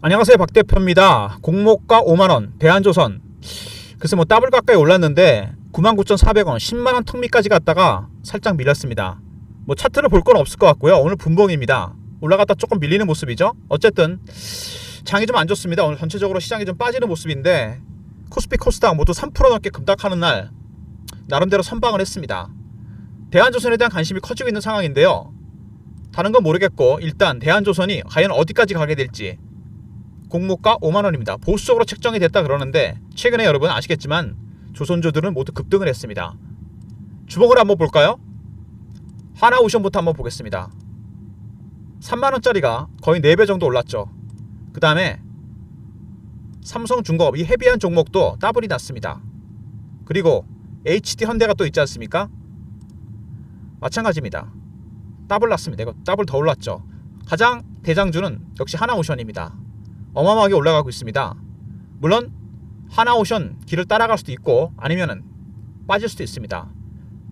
안녕하세요, 박 대표입니다. 공모가 5만원 대한조선, 글쎄 뭐 더블 가까이 올랐는데 99,400원 10만원 턱 밑까지 갔다가 살짝 밀렸습니다. 뭐 차트를 볼 건 없을 것 같고요. 오늘 분봉입니다. 올라갔다 조금 밀리는 모습이죠. 어쨌든 장이 좀 안 좋습니다. 오늘 전체적으로 시장이 좀 빠지는 모습인데 코스피 코스닥 모두 3% 넘게 급락하는 날 나름대로 선방을 했습니다. 대한조선에 대한 관심이 커지고 있는 상황인데요. 다른 건 모르겠고 일단 대한조선이 과연 어디까지 가게 될지. 공모가 5만원입니다. 보수적으로 책정이 됐다 그러는데 최근에 여러분 아시겠지만 조선주들은 모두 급등을 했습니다. 주목을 한번 볼까요? 하나오션부터 한번 보겠습니다. 3만원짜리가 거의 4배 정도 올랐죠. 그 다음에 삼성중공업, 이 헤비한 종목도 더블이 났습니다. 그리고 HD현대가 또 있지 않습니까? 마찬가지입니다. 더블 났습니다. 이거 더블 더 올랐죠. 가장 대장주는 역시 하나오션입니다. 어마어마하게 올라가고 있습니다. 물론 하나오션 길을 따라갈 수도 있고 아니면은 빠질 수도 있습니다.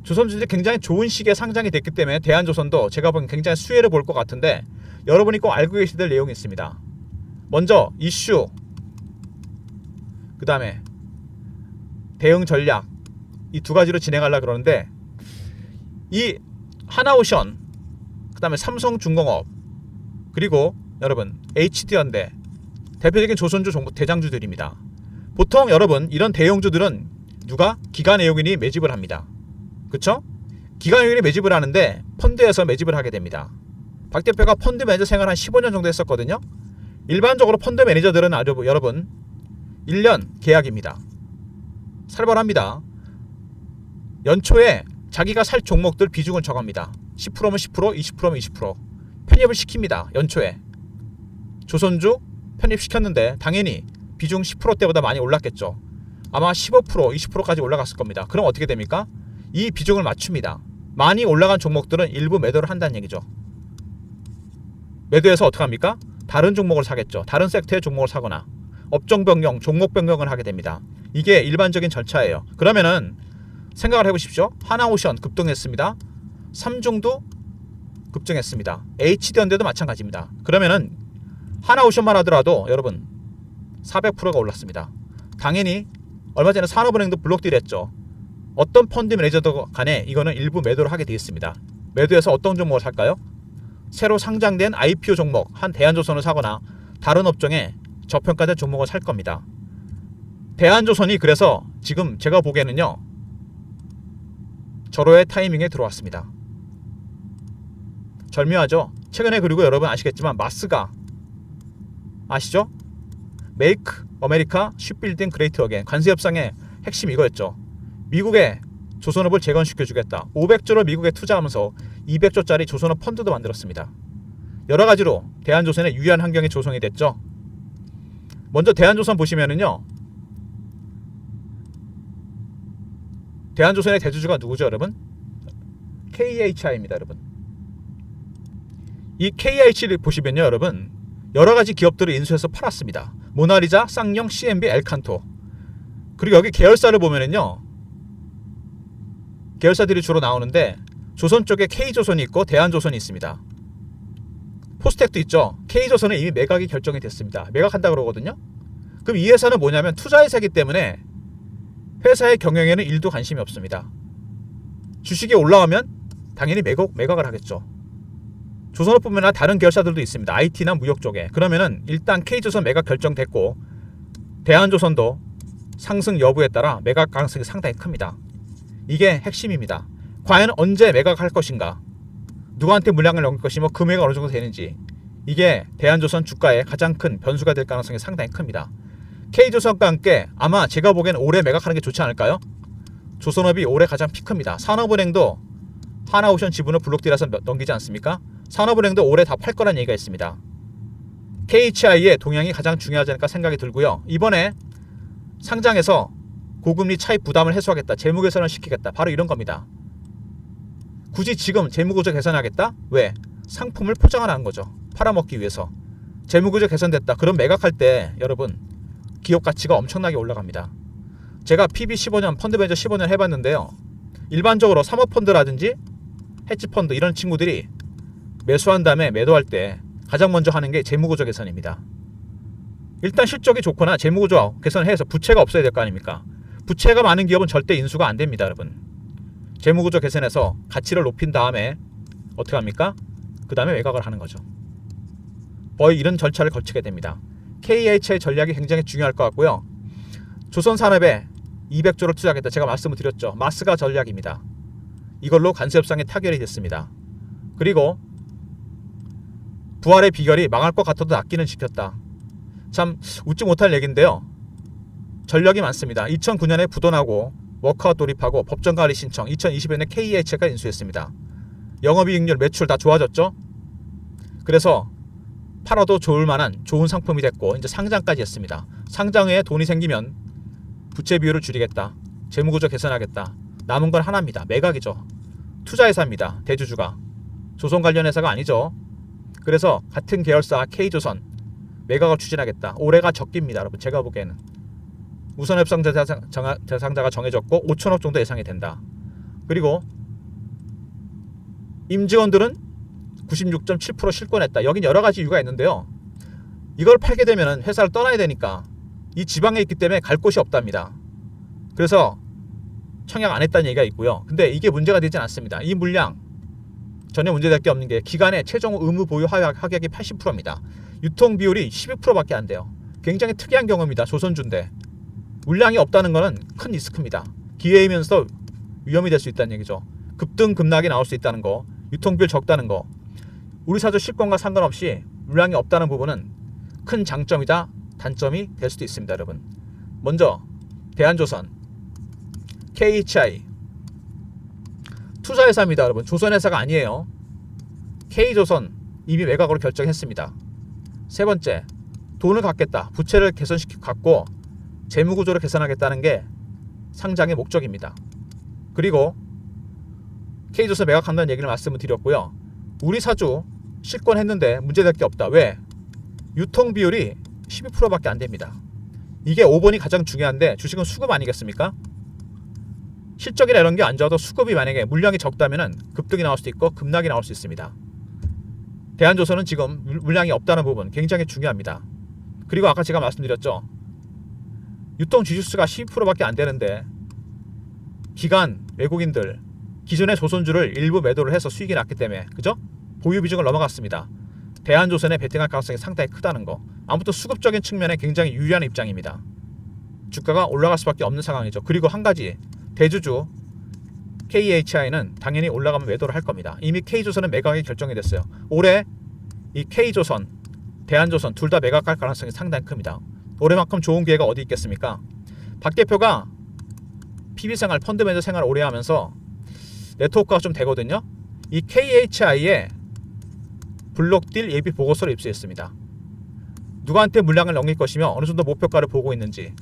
조선주들이 굉장히 좋은 시기에 상장이 됐기 때문에 대한조선도 제가 보기엔 굉장히 수혜를 볼 것 같은데 여러분이 꼭 알고 계셔야 될 내용이 있습니다. 먼저 이슈, 그 다음에 대응 전략, 이 두 가지로 진행하려고 그러는데 이 하나오션, 그 다음에 삼성중공업, 그리고 여러분 HD현대 대표적인 조선주 대장주들입니다. 보통 여러분 이런 대형주들은 누가? 기관외국인이 매집을 합니다. 그쵸? 기관외국인이 매집을 하는데 펀드에서 매집을 하게 됩니다. 박 대표가 펀드 매니저 생활 한 15년 정도 했었거든요. 일반적으로 펀드 매니저들은 아주 여러분 1년 계약입니다. 살벌합니다. 연초에 자기가 살 종목들 비중을 정합니다. 10%면 10%, 20%면 20%. 편입을 시킵니다. 연초에. 조선주 편입시켰는데 당연히 비중 10%대보다 많이 올랐겠죠. 아마 15%, 20%까지 올라갔을 겁니다. 그럼 어떻게 됩니까? 이 비중을 맞춥니다. 많이 올라간 종목들은 일부 매도를 한다는 얘기죠. 매도해서 어떻게 합니까? 다른 종목을 사겠죠. 다른 섹터의 종목을 사거나 업종 변경, 종목 변경을 하게 됩니다. 이게 일반적인 절차예요. 그러면은 생각을 해보십시오. 하나오션 급등했습니다. 삼중도 급등했습니다. HD현대도 마찬가지입니다. 그러면은 하나오션만 하더라도 여러분 400%가 올랐습니다. 당연히 얼마 전에 산업은행도 블록딜 했죠. 어떤 펀드 매니저도 간에 이거는 일부 매도를 하게 되어 있습니다. 매도해서 어떤 종목을 살까요? 새로 상장된 IPO 종목, 한 대한조선을 사거나 다른 업종에 저평가된 종목을 살 겁니다. 대한조선이 그래서 지금 제가 보기에는요, 절호의 타이밍에 들어왔습니다. 절묘하죠? 최근에 그리고 여러분 아시겠지만 마스가 아시죠? 메이크 아메리카 쉽빌딩 그레이트 어게인 관세 협상의 핵심 이거였죠. 미국에 조선업을 재건시켜주겠다. 500조를 미국에 투자하면서 200조짜리 조선업 펀드도 만들었습니다. 여러 가지로 대한조선의 유의한 환경이 조성이 됐죠. 먼저 대한조선 보시면은요, 대한조선의 대주주가 누구죠, 여러분? KHI입니다, 여러분. 이 KH를 보시면요, 여러분, 여러 가지 기업들을 인수해서 팔았습니다. 모나리자, 쌍용, CMB, 엘칸토. 그리고 여기 계열사를 보면은요, 계열사들이 주로 나오는데 조선 쪽에 K조선이 있고 대한조선이 있습니다. 포스텍도 있죠. K조선은 이미 매각이 결정이 됐습니다. 매각한다 그러거든요. 그럼 이 회사는 뭐냐면 투자회사이기 때문에 회사의 경영에는 1도 관심이 없습니다. 주식이 올라오면 당연히 매각을 하겠죠. 조선업뿐만 아니라 다른 계열사들도 있습니다. IT나 무역 쪽에. 그러면은 일단 K조선 매각 결정됐고 대한조선도 상승 여부에 따라 매각 가능성이 상당히 큽니다. 이게 핵심입니다. 과연 언제 매각할 것인가, 누구한테 물량을 넘길 것이며 금액이 어느 정도 되는지, 이게 대한조선 주가의 가장 큰 변수가 될 가능성이 상당히 큽니다. K조선과 함께 아마 제가 보기엔 올해 매각하는 게 좋지 않을까요? 조선업이 올해 가장 피크입니다. 산업은행도 하나오션 지분을 블록딜해서 넘기지 않습니까? 산업은행도 올해 다 팔 거란 얘기가 있습니다. KHI의 동향이 가장 중요하지 않을까 생각이 들고요. 이번에 상장해서 고금리 차입 부담을 해소하겠다, 재무 개선을 시키겠다, 바로 이런 겁니다. 굳이 지금 재무구조 개선하겠다? 왜? 상품을 포장하는 거죠. 팔아먹기 위해서. 재무구조 개선됐다, 그럼 매각할 때 여러분 기업 가치가 엄청나게 올라갑니다. 제가 PB 15년, 펀드 매니저 15년 해봤는데요, 일반적으로 사모펀드라든지 헤지펀드 이런 친구들이 매수한 다음에 매도할 때 가장 먼저 하는 게 재무구조 개선입니다. 일단 실적이 좋거나 재무구조 개선해서 부채가 없어야 될 거 아닙니까? 부채가 많은 기업은 절대 인수가 안 됩니다, 여러분. 재무구조 개선해서 가치를 높인 다음에 어떻게 합니까? 그 다음에 매각을 하는 거죠. 거의 이런 절차를 거치게 됩니다. KH의 전략이 굉장히 중요할 것 같고요. 조선산업에 200조를 투자하겠다. 제가 말씀을 드렸죠. 마스가 전략입니다. 이걸로 관세협상이 타결이 됐습니다. 그리고 부활의 비결이 망할 것 같아도 낫기는 지켰다. 참 웃지 못할 얘기인데요. 전력이 많습니다. 2009년에 부도나고 워크아웃 돌입하고 법정관리 신청, 2020년에 KH가 인수했습니다. 영업이익률, 매출 다 좋아졌죠. 그래서 팔아도 좋을 만한 좋은 상품이 됐고 이제 상장까지 했습니다. 상장 후에 돈이 생기면 부채 비율을 줄이겠다. 재무구조 개선하겠다. 남은 건 하나입니다. 매각이죠. 투자회사입니다. 대주주가. 조선 관련 회사가 아니죠. 그래서 같은 계열사 K조선 매각을 추진하겠다. 올해가 적기입니다. 여러분 제가 보기에는. 우선협상 대상자가 정해졌고 5천억 정도 예상이 된다. 그리고 임직원들은 96.7% 실권했다. 여긴 여러 가지 이유가 있는데요. 이걸 팔게 되면 회사를 떠나야 되니까 이 지방에 있기 때문에 갈 곳이 없답니다. 그래서 청약 안 했다는 얘기가 있고요. 근데 이게 문제가 되진 않습니다. 이 물량 전혀 문제될 게 없는 게 기간에 최종 의무 보유 하격이 80%입니다. 유통 비율이 12%밖에 안 돼요. 굉장히 특이한 경우입니다. 조선주인데 물량이 없다는 것은 큰 리스크입니다. 기회이면서 위험이 될 수 있다는 얘기죠. 급등 급락이 나올 수 있다는 거, 유통비율 적다는 거. 우리 사주 실권과 상관없이 물량이 없다는 부분은 큰 장점이다 단점이 될 수도 있습니다. 여러분 먼저 대한조선 KHI 투자회사입니다. 여러분 조선회사가 아니에요. K조선 이미 매각으로 결정했습니다. 세 번째 돈을 갖겠다. 부채를 개선시키고 갖고 재무구조를 개선하겠다는 게 상장의 목적입니다. 그리고 K조선 매각한다는 얘기를 말씀을 드렸고요. 우리 사주 실권했는데 문제될 게 없다. 왜? 유통 비율이 12%밖에 안 됩니다. 이게 5번이 가장 중요한데 주식은 수급 아니겠습니까? 실적이나 이런 게 안 좋아도 수급이 만약에 물량이 적다면 급등이 나올 수도 있고 급락이 나올 수 있습니다. 대한조선은 지금 물량이 없다는 부분 굉장히 중요합니다. 그리고 아까 제가 말씀드렸죠. 유통 주식수가 12%밖에 안 되는데 기관 외국인들 기존의 조선주를 일부 매도를 해서 수익이 났기 때문에 그죠? 보유 비중을 넘어갔습니다. 대한조선에 베팅할 가능성이 상당히 크다는 거. 아무튼 수급적인 측면에 굉장히 유리한 입장입니다. 주가가 올라갈 수밖에 없는 상황이죠. 그리고 한 가지 대주주 KHI는 당연히 올라가면 매도를 할 겁니다. 이미 K조선은 매각이 결정이 됐어요. 올해 이 K조선, 대한조선 둘 다 매각할 가능성이 상당히 큽니다. 올해만큼 좋은 기회가 어디 있겠습니까? 박 대표가 PB생활, 펀드매니저 생활을 오래 하면서 네트워크가 좀 되거든요. 이 KHI에 블록딜 예비 보고서를 입수했습니다. 누구한테 물량을 넘길 것이며 어느 정도 목표가를 보고 있는지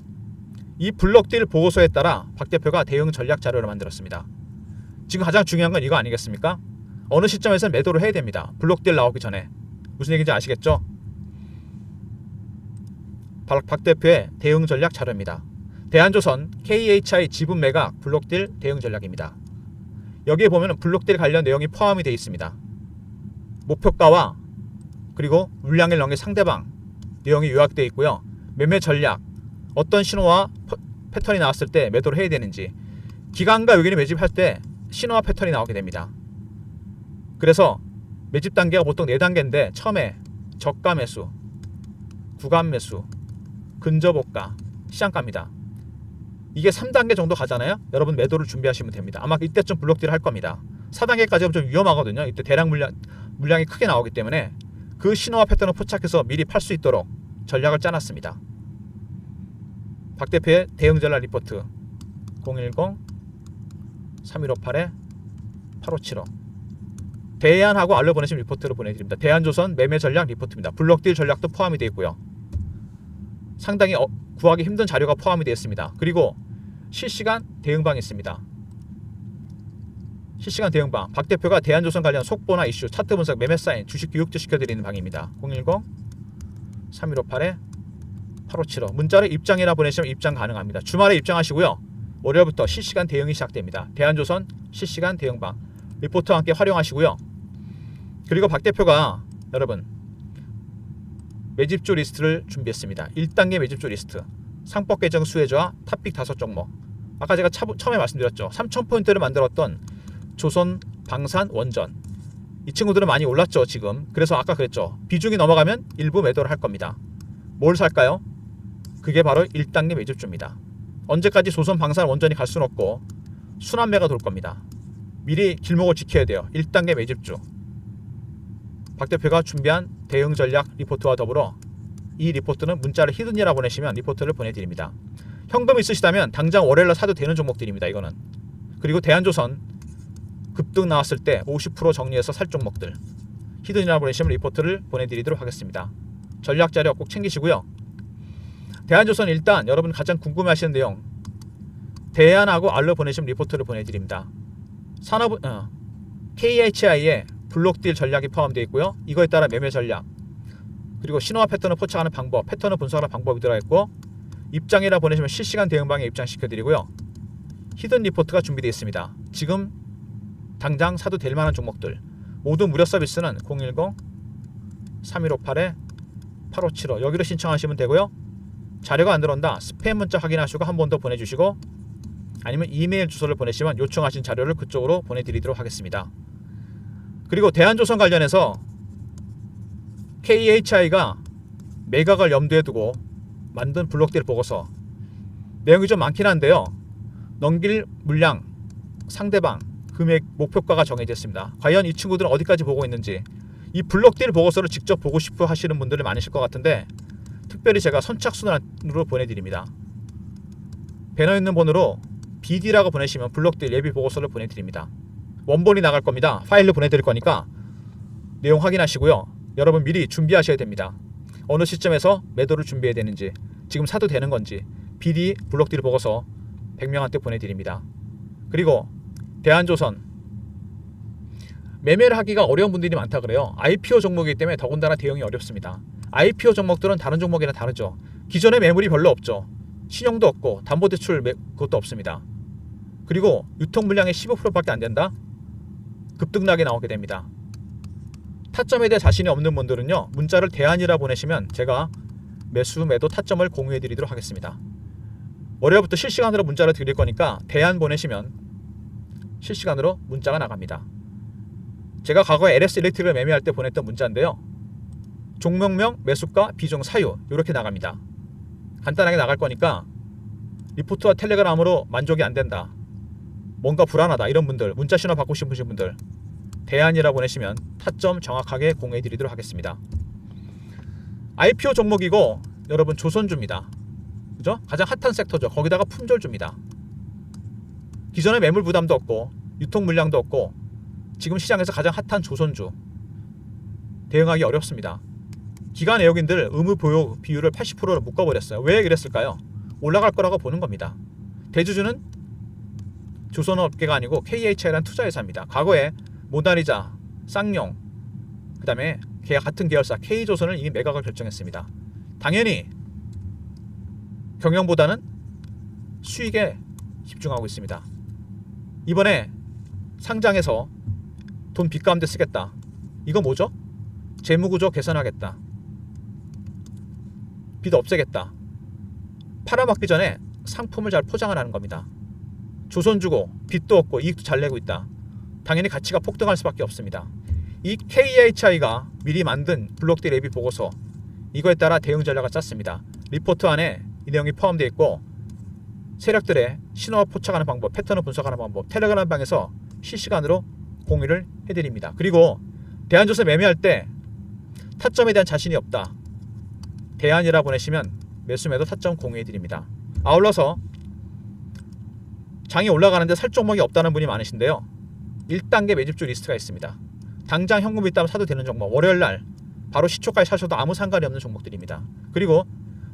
이 블록딜 보고서에 따라 박 대표가 대응 전략 자료를 만들었습니다. 지금 가장 중요한 건 이거 아니겠습니까? 어느 시점에서는 매도를 해야 됩니다. 블록딜 나오기 전에. 무슨 얘기인지 아시겠죠? 박 대표의 대응 전략 자료입니다. 대한조선 KHI 지분 매각 블록딜 대응 전략입니다. 여기에 보면 블록딜 관련 내용이 포함이 되어 있습니다. 목표가와 그리고 물량을 넘긴 상대방 내용이 요약되어 있고요. 매매 전략, 어떤 신호와 패턴이 나왔을 때 매도를 해야 되는지, 기관과 외국인이 매집할 때 신호와 패턴이 나오게 됩니다. 그래서 매집 단계가 보통 4단계인데 처음에 저가 매수, 구간 매수, 근접호가, 시장가입니다. 이게 3단계 정도 가잖아요. 여러분 매도를 준비하시면 됩니다. 아마 이때쯤 블록딜을 할 겁니다. 4단계까지는 좀 위험하거든요. 이때 대량 물량이 크게 나오기 때문에 그 신호와 패턴을 포착해서 미리 팔 수 있도록 전략을 짜놨습니다. 박 대표의 대응 전략 리포트 010-3158-8575 대한하고 알려 보내신 리포트를 보내드립니다. 대한조선 매매 전략 리포트입니다. 블록딜 전략도 포함이 되어 있고요. 상당히 구하기 힘든 자료가 포함이 되어 있습니다. 그리고 실시간 대응방이 있습니다. 실시간 대응방. 박 대표가 대한조선 관련 속보나 이슈, 차트 분석, 매매 사인, 주식 교육도 시켜드리는 방입니다. 010-3158-8575 문자로 입장이라 보내시면 입장 가능합니다. 주말에 입장하시고요. 월요일부터 실시간 대응이 시작됩니다. 대한조선 실시간 대응방 리포트와 함께 활용하시고요. 그리고 박 대표가 여러분 매집주 리스트를 준비했습니다. 1단계 매집주 리스트. 상법 계정 수혜주와 탑픽 5종목. 아까 제가 처음에 말씀드렸죠. 3,000포인트를 만들었던 조선, 방산, 원전. 이 친구들은 많이 올랐죠 지금. 그래서 아까 그랬죠. 비중이 넘어가면 일부 매도를 할 겁니다. 뭘 살까요? 그게 바로 1단계 매집주입니다. 언제까지 조선, 방산, 원전이 갈 수는 없고 순환매가 돌 겁니다. 미리 길목을 지켜야 돼요. 1단계 매집주. 박 대표가 준비한 대응 전략 리포트와 더불어 이 리포트는 문자를 히든이라 보내시면 리포트를 보내드립니다. 현금 있으시다면 당장 월요일날 사도 되는 종목들입니다. 이거는. 그리고 대한조선 급등 나왔을 때 50% 정리해서 살 종목들 히든이라 보내시면 리포트를 보내드리도록 하겠습니다. 전략 자료 꼭 챙기시고요. 대한조선 일단 여러분 가장 궁금해하시는 내용 대한하고 알로 보내시면 리포트를 보내드립니다. KHI에 블록딜 전략이 포함되어 있고요. 이거에 따라 매매 전략 그리고 신호와 패턴을 포착하는 방법, 패턴을 분석하는 방법이 들어있고 입장이라 보내시면 실시간 대응방에 입장시켜드리고요. 히든 리포트가 준비되어 있습니다. 지금 당장 사도 될 만한 종목들 모두 무료 서비스는 010-3158-8575 여기로 신청하시면 되고요. 자료가 안 들어온다. 스팸 문자 확인하시고 한 번 더 보내주시고 아니면 이메일 주소를 보내시면 요청하신 자료를 그쪽으로 보내드리도록 하겠습니다. 그리고 대한조선 관련해서 KHI가 매각을 염두에 두고 만든 블록딜 보고서 내용이 좀 많긴 한데요. 넘길 물량, 상대방, 금액, 목표가가 정해졌습니다. 과연 이 친구들은 어디까지 보고 있는지 이 블록딜 보고서를 직접 보고 싶어 하시는 분들이 많으실 것 같은데 특별히 제가 선착순으로 보내드립니다. 배너 있는 번호로 BD라고 보내시면 블록딜 예비 보고서를 보내드립니다. 원본이 나갈 겁니다. 파일로 보내드릴 거니까 내용 확인하시고요. 여러분 미리 준비하셔야 됩니다. 어느 시점에서 매도를 준비해야 되는지 지금 사도 되는 건지 BD 블록딜 보고서 100명한테 보내드립니다. 그리고 대한조선 매매를 하기가 어려운 분들이 많다 그래요. IPO 종목이기 때문에 더군다나 대응이 어렵습니다. IPO 종목들은 다른 종목이랑 다르죠. 기존에 매물이 별로 없죠. 신용도 없고 담보대출 그것도 없습니다. 그리고 유통 물량의 15%밖에 안 된다? 급등락이 나오게 됩니다. 타점에 대해 자신이 없는 분들은요. 문자를 대안이라 보내시면 제가 매수, 매도, 타점을 공유해 드리도록 하겠습니다. 월요일부터 실시간으로 문자를 드릴 거니까 대안 보내시면 실시간으로 문자가 나갑니다. 제가 과거에 LS 일렉트릭을 매매할 때 보냈던 문자인데요. 종목명, 매수가, 비중, 사유 이렇게 나갑니다. 간단하게 나갈 거니까 리포트와 텔레그램으로 만족이 안 된다. 뭔가 불안하다. 이런 분들, 문자 신호 받고 싶으신 분들 대안이라 보내시면 타점 정확하게 공유해 드리도록 하겠습니다. IPO 종목이고 여러분 조선주입니다. 그죠? 가장 핫한 섹터죠. 거기다가 품절주입니다. 기존에 매물 부담도 없고 유통 물량도 없고 지금 시장에서 가장 핫한 조선주 대응하기 어렵습니다. 기관 내역인들 의무 보유 비율을 80%로 묶어버렸어요. 왜 그랬을까요? 올라갈 거라고 보는 겁니다. 대주주는 조선업계가 아니고 KHI라는 투자회사입니다. 과거에 모나리자, 쌍용, 그 다음에 같은 계열사 K조선을 이미 매각을 결정했습니다. 당연히 경영보다는 수익에 집중하고 있습니다. 이번에 상장해서 돈 빚 가운데 쓰겠다. 이거 뭐죠? 재무구조 개선하겠다. 빚 없애겠다. 팔아먹기 전에 상품을 잘 포장을 하는 겁니다. 조선주고 빚도 없고 이익도 잘 내고 있다. 당연히 가치가 폭등할 수밖에 없습니다. 이 KHI가 미리 만든 블록딜 예비 보고서 이거에 따라 대응 전략을 짰습니다. 리포트 안에 이 내용이 포함되어 있고 세력들의 신호와 포착하는 방법, 패턴을 분석하는 방법 텔레그램 방에서 실시간으로 공유를 해드립니다. 그리고 대한조선 매매할 때 타점에 대한 자신이 없다. 대안이라 보내시면 매수매도 타점 공유해드립니다. 아울러서 장이 올라가는데 살 종목이 없다는 분이 많으신데요. 1단계 매집주 리스트가 있습니다. 당장 현금이 있다면 사도 되는 종목 월요일날 바로 시초까지 사셔도 아무 상관이 없는 종목들입니다. 그리고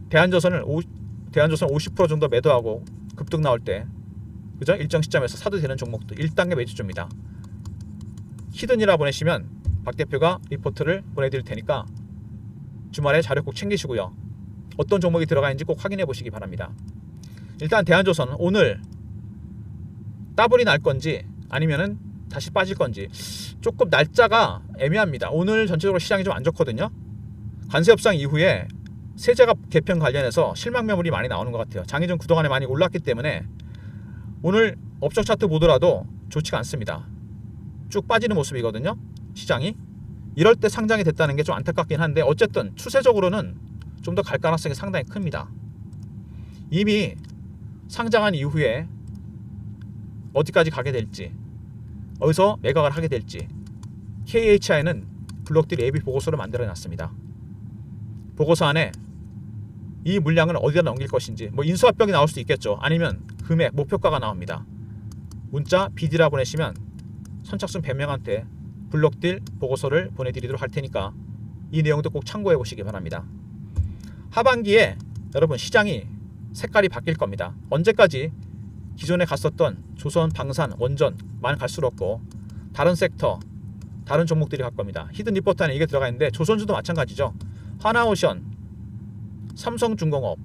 대한조선 50% 정도 매도하고 급등 나올 때 그죠? 일정 시점에서 사도 되는 종목도 1단계 매집주입니다. 히든이라 보내시면 박 대표가 리포트를 보내드릴 테니까 주말에 자료 꼭 챙기시고요. 어떤 종목이 들어가 있는지 꼭 확인해 보시기 바랍니다. 일단 대한조선 오늘 따블이 날 건지 아니면은 다시 빠질 건지 조금 날짜가 애매합니다. 오늘 전체적으로 시장이 좀 안 좋거든요. 관세 협상 이후에 세제가 개편 관련해서 실망 매물이 많이 나오는 것 같아요. 장이 좀 그동안에 많이 올랐기 때문에 오늘 업종 차트 보더라도 좋지가 않습니다. 쭉 빠지는 모습이거든요. 시장이. 이럴 때 상장이 됐다는 게 좀 안타깝긴 한데 어쨌든 추세적으로는 좀 더 갈 가능성이 상당히 큽니다. 이미 상장한 이후에 어디까지 가게 될지, 어디서 매각을 하게 될지 KHI는 블록딜 예비 보고서를 만들어 놨습니다. 보고서 안에 이 물량을 어디다 넘길 것인지, 뭐 인수합병이 나올 수도 있겠죠. 아니면 금액, 목표가가 나옵니다. 문자 BD라 보내시면 선착순 100명한테 블록딜 보고서를 보내드리도록 할 테니까 이 내용도 꼭 참고해 보시기 바랍니다. 하반기에 여러분 시장이 색깔이 바뀔 겁니다. 언제까지 기존에 갔었던 조선, 방산, 원전만 갈 수 없고 다른 섹터, 다른 종목들이 갈 겁니다. 히든 리포트 안에 이게 들어가 있는데 조선주도 마찬가지죠. 하나오션, 삼성중공업,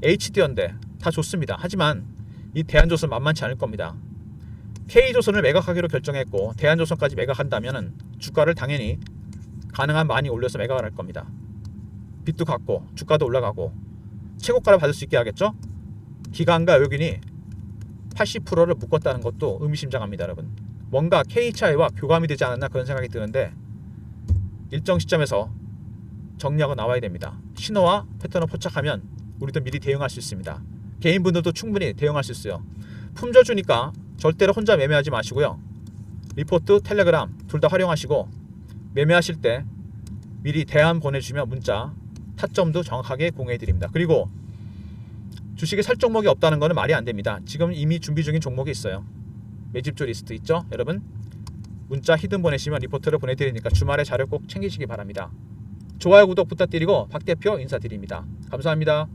HD현대 다 좋습니다. 하지만 이 대한조선 만만치 않을 겁니다. K조선을 매각하기로 결정했고 대한조선까지 매각한다면 주가를 당연히 가능한 많이 올려서 매각을 할 겁니다. 빚도 갚고 주가도 올라가고 최고가를 받을 수 있게 하겠죠. 기관과 외국인이 80%를 묶었다는 것도 의미심장합니다. 여러분, 뭔가 KHI와 교감이 되지 않았나 그런 생각이 드는데 일정 시점에서 정리하고 나와야 됩니다. 신호와 패턴을 포착하면 우리도 미리 대응할 수 있습니다. 개인분들도 충분히 대응할 수 있어요. 품져주니까 절대로 혼자 매매하지 마시고요. 리포트, 텔레그램 둘 다 활용하시고 매매하실 때 미리 대안 보내주시면 문자, 타점도 정확하게 공유해드립니다. 그리고 주식에 살 종목이 없다는 것은 말이 안 됩니다. 지금 이미 준비 중인 종목이 있어요. 매집조 리스트 있죠? 여러분 문자 히든 보내시면 리포트를 보내드리니까 주말에 자료 꼭 챙기시기 바랍니다. 좋아요, 구독 부탁드리고 박 대표 인사드립니다. 감사합니다.